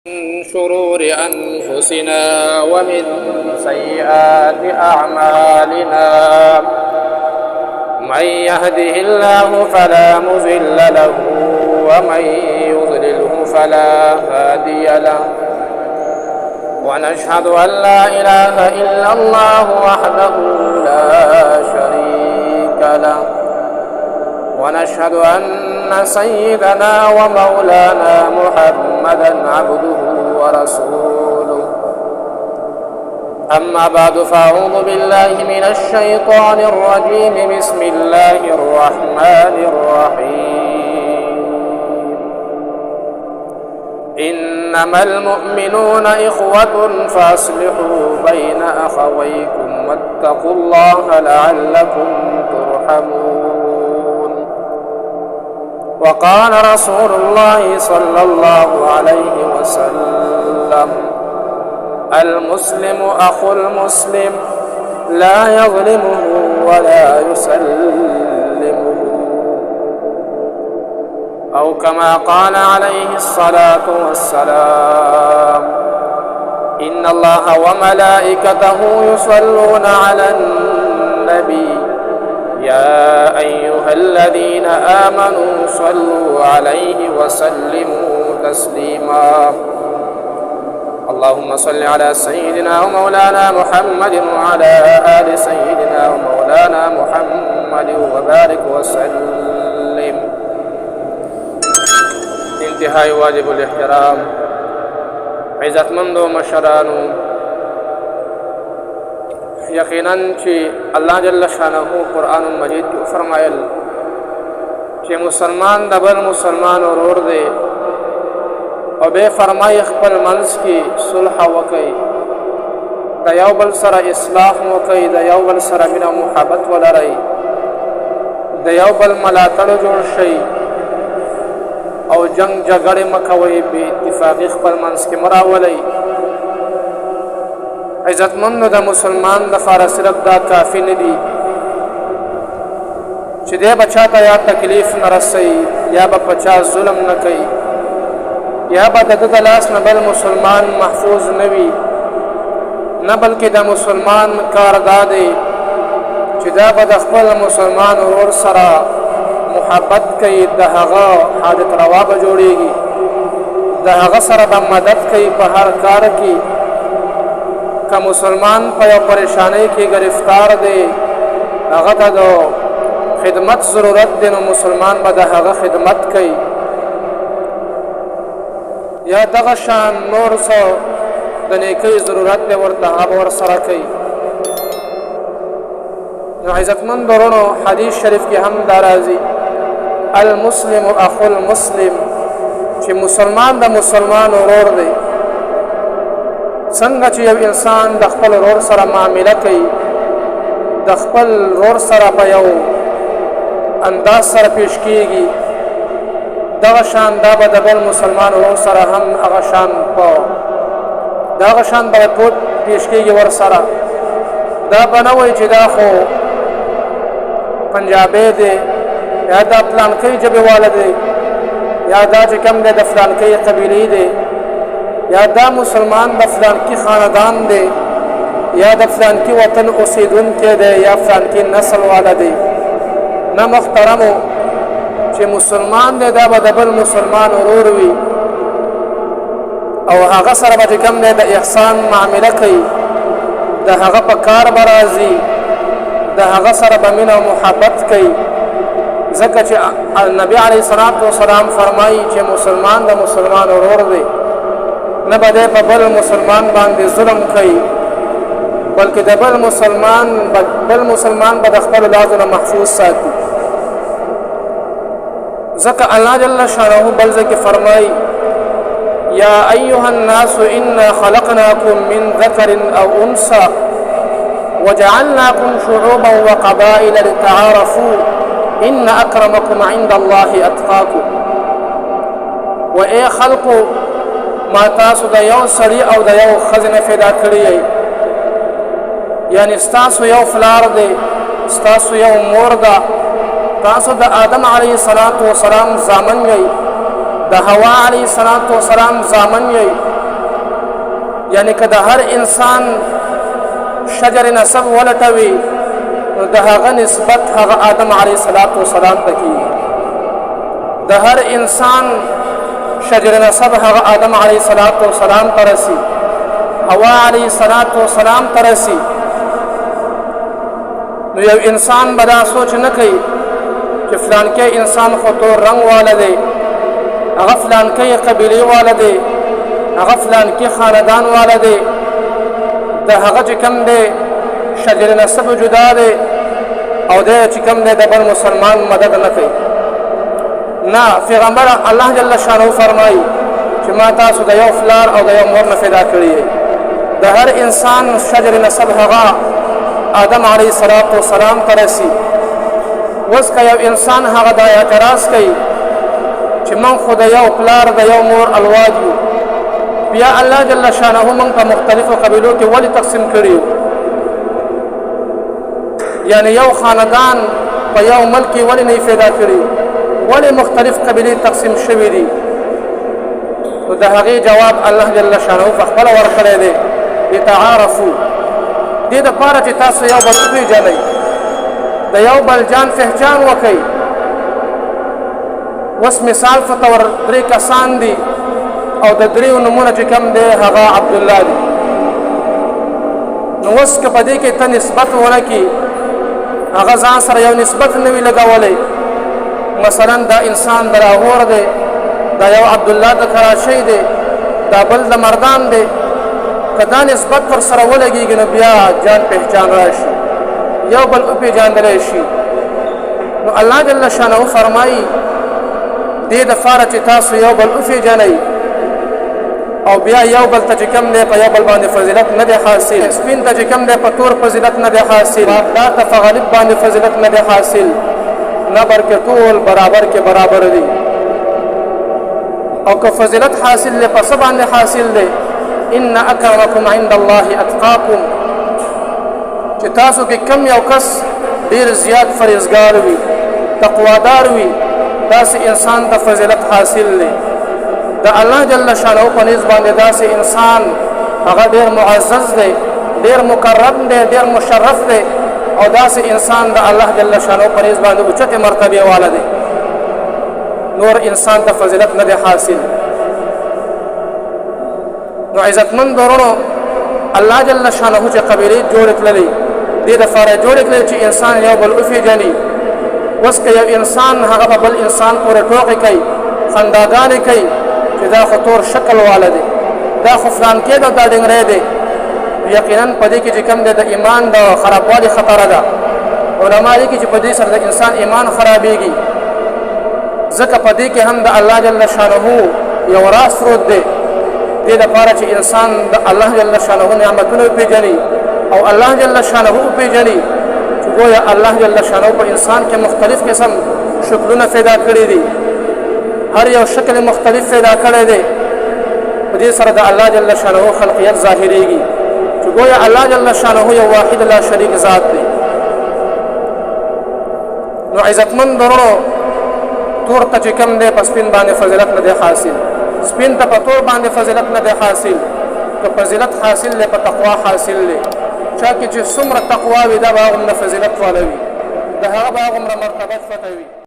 من شرور أنفسنا ومن سيئات أعمالنا من يهده الله فلا مضل له ومن يضلله فلا هادي له ونشهد أن لا إله إلا الله وحده لا شريك له ونشهد أن سيدنا ومولانا محمدا عبده ورسوله أما بعد فأعوذ بالله من الشيطان الرجيم بسم الله الرحمن الرحيم إنما المؤمنون إخوة فأصلحوا بين أخويكم واتقوا الله لعلكم ترحمون وقال رسول الله صلى الله عليه وسلم المسلم أخو المسلم لا يظلمه ولا يسلمه أو كما قال عليه الصلاة والسلام إن الله وملائكته يصلون على النبي يا أيها الذين آمنوا صلوا عليه وسلموا تسليما اللهم صل على سيدنا ومولانا محمد وعلى آل سيدنا ومولانا محمد وبارك وسلم. انتهاء واجب الاحترام عزتمند و مشرانو، یقیناً چې الله جل شانه قرآن مجید کې فرمایل چې مسلمان د بل مسلمان ورور دی او به فرمای خپل منځ کې صلح وکړي، د یو بل سره اصلاح وکړي، د یو بل سره مینه محبت ولرئ، د یو بل ملاتړ جوړ شي او جنگ جګړې مه کوئ، بې اتفاقي خپل منځ کې مه راولئ. عزتمند د مسلمان دپاره صرف دا کافي نه دي چې دی به چاته یا تکلیف نه رسوي یا به په چا ظلم نه کوي یا به د ده د لاس نه بل مسلمان محفوظ نه وي، نه بلکې د مسلمان کار دا دی چې دا به د خپل مسلمان ورور سره محبت کوي، د هغه حاجت روا به جوړېږي، د هغه سره به مدد کوي په هر کار کې. که مسلمان په یو پریشانی کې گرفتار دی، هغه ته د خدمت ضرورت دی، نو مسلمان به د هغه خدمت کوي. یا دغه شان نور څه د نیکۍ ضرورت دی ورته هغه ورسره کوي. نو عزتمند ورونو، حدیث شریف کې هم دا راځي المسلم اخو المسلم، چې مسلمان د مسلمان ورور دی. څنګه چې یو انسان د خپل ورور سره معامله کوي، د خپل ورور سره په یو انداز سره پیش کیږي، دغه شان دا به د بل مسلمان ورور سره هم هغه شان په دغه شان به پیش کیږي ورسره. دا به نه وایي چې دا خو پنجابی دی یا دا فلانکۍ ژبې والا دی یا دا چې کوم دی د فلانکۍ قبیلې دی یا دا مسلمان د فلانکی خاندان دی یا د فلانکی وطن اوسیدونکی دی یا فلانکی نسل والا دی. نه محترمو، چې مسلمان دی دا به د بل مسلمان ورور وي او هغه سره به چې کوم دی د احسان معامله کوي، د هغه په کار به راځي، د هغه سره به مینه او محبت کوي، ځکه چې نبی علیه الصلاة والسلام فرمایي چې مسلمان د مسلمان ورور دی، نه به دی په بل مسلمان باندې ظلم کوي، بلکې د بل مسلمان به د خپلو لازو نه محفوظ ساتي. ځکه الله جل شانه بل ځای کې فرمایي یا ایها الناس انا خلقناکم من ذکر او انثى وجعلناکم شعوبا وقبائل لتعارفوا ان اکرمکم عند الله اتقاکم. و ای خلقو، ما تاسو د یو سړي او د یو ښځې نه پیدا کړي یئ، یعنی ستاسو یو فلار دی، ستاسو یو مور ده، تاسو د آدم علیه السلام زامن یئ، د حوا علیه السلام زامن یئ، یعنی که د هر انسان شجر نسب ولټوي نو د هغه نسبت هغه آدم علیه السلام ته کیږي. د هر انسان شجر نسب هغه آدم علیه السلام ته رسي، حوا علیه السلام ته رسي. نو یو انسان به دا سوچ نه کوي چې فلانکی انسان خو تور رنګ والا دی، هغه فلانکی قبیلې والا دی، هغه فلانکی خاندان والا دی، د هغه چې کوم دی شجر نسب جدا دی او دی چې کوم دی د بل مسلمان مدد نه کوي. نه، پیغمبر الله جل شانه فرمایي چې ما تاسو د یو فلار او د یو مور نه پیدا کړي یې. د هر انسان شجر نسب هغه آدم علیه السلام ته رسي. اوس که یو انسان هغه دا اعتراض کوي چې من خو د یو پلار د یو مور اولاد یو، بیا الله جل شانه موږ په مختلفو قبیلو کې ولې تقسیم کړي یو؟ یعنی یو خاندان په یو ملک کې ولې نه پیدا کړي؟ ولې مختلف قبیلې تقسیم شوي دي؟ نو د هغې جواب الله جل شانه په خپله ورکړی دی، لتعارفو، دې دپاره چې تاسو یو بل وپېژنئ، د یو بل جان پهچان وکئ. اوس مثال په طور 3 کسان دي او د 3 نومونه چې کوم دی هغه عبدالله دی. نو اوس که په دې کې ته نسبت ونکړي، هغه ځان سره یو نسبت نه وي لګولی، مثلا دا انسان د لاهور دی، دا یو عبدالله د کراچۍ دی، دا بل د مردان دی، که دا نسبت پر سره ولګېږي نو بیا جان پهچان راشي، یو بل وپېژندلی شي. نو الله جل شانه فرمایي دې دپاره چې تاسو یو بل وپېژنئ او بیا یو بل ته چې کوم دی په یو بل باندې فضیلت نه دی حاصل، سپین ته چې کوم دی په تور فضیلت نه دی حاصل، پلار ته په غالب باندې فضیلت نه دی حاصل، نه بلکې ټول برابر کې برابر دي. او که فضیلت حاصل دی په څه باندې حاصل دی؟ ان اکرمکم عند الله اتقاکم، چې تاسو کې کم یو کس ډېر زیات فرهیزګار وي، تقوادار وي، داسې انسان ته فضیلت حاصل دی. د الله جل شانه په نسبت باندې داسې انسان هغه ډېر معزز دی، ډېر مکرم دی، ډېر مشرف دی، او داسې انسان د الله جل شانه په نسبت باندې اوچتې مرتبې والا دی. نور انسان ته فضیلت نه دی حاصل. نو عزتمند ورونو، الله جل شانه چې قبیلې جوړې کړلې، دې دپاره یې جوړې کړلې چې انسان یو بل وپېژني. اوس که یو انسان هغه په بل انسان پورې ټوکې کوي، خنداګانې کوي چې دا خو تور شکل والا دی، دا خو فلانکی دی، دا ډنګری دی، یقینا په دې کې چې کوم دی د ایمان د خرابوالي خطره ده. علما لیکي چې په دې سره د انسان ایمان خرابېږي، ځکه په دې کې هم د الله جل شانه یو راز پروت دی. دې دپاره چې انسان د الله جل شانه نعمتونه وپېژني او الله جل شانه وپېژني چې ګویا الله جل شانه په انسان کې مختلف قسم شکلونه پیدا کړي دي، هر یو شکل مختلف پیدا کړی دی. په دې سره د الله جل شانه خلقیت ظاهرېږي چې ګویا الله جل شانه یو واحد لا شریک ذات دی. نو عزتمند ورونو، تور ته چې کوم دی په سپین باندې فضیلت نه دی حاصل، سپین ته په تور باندې فضیلت نه دی حاصل، که فضیلت حاصل دی په تقوا حاصل دی. چا کې چې څومره تقوا وي دا به هغومره فضیلت والا وي، د هغه به هغومره مرتبت فتوي.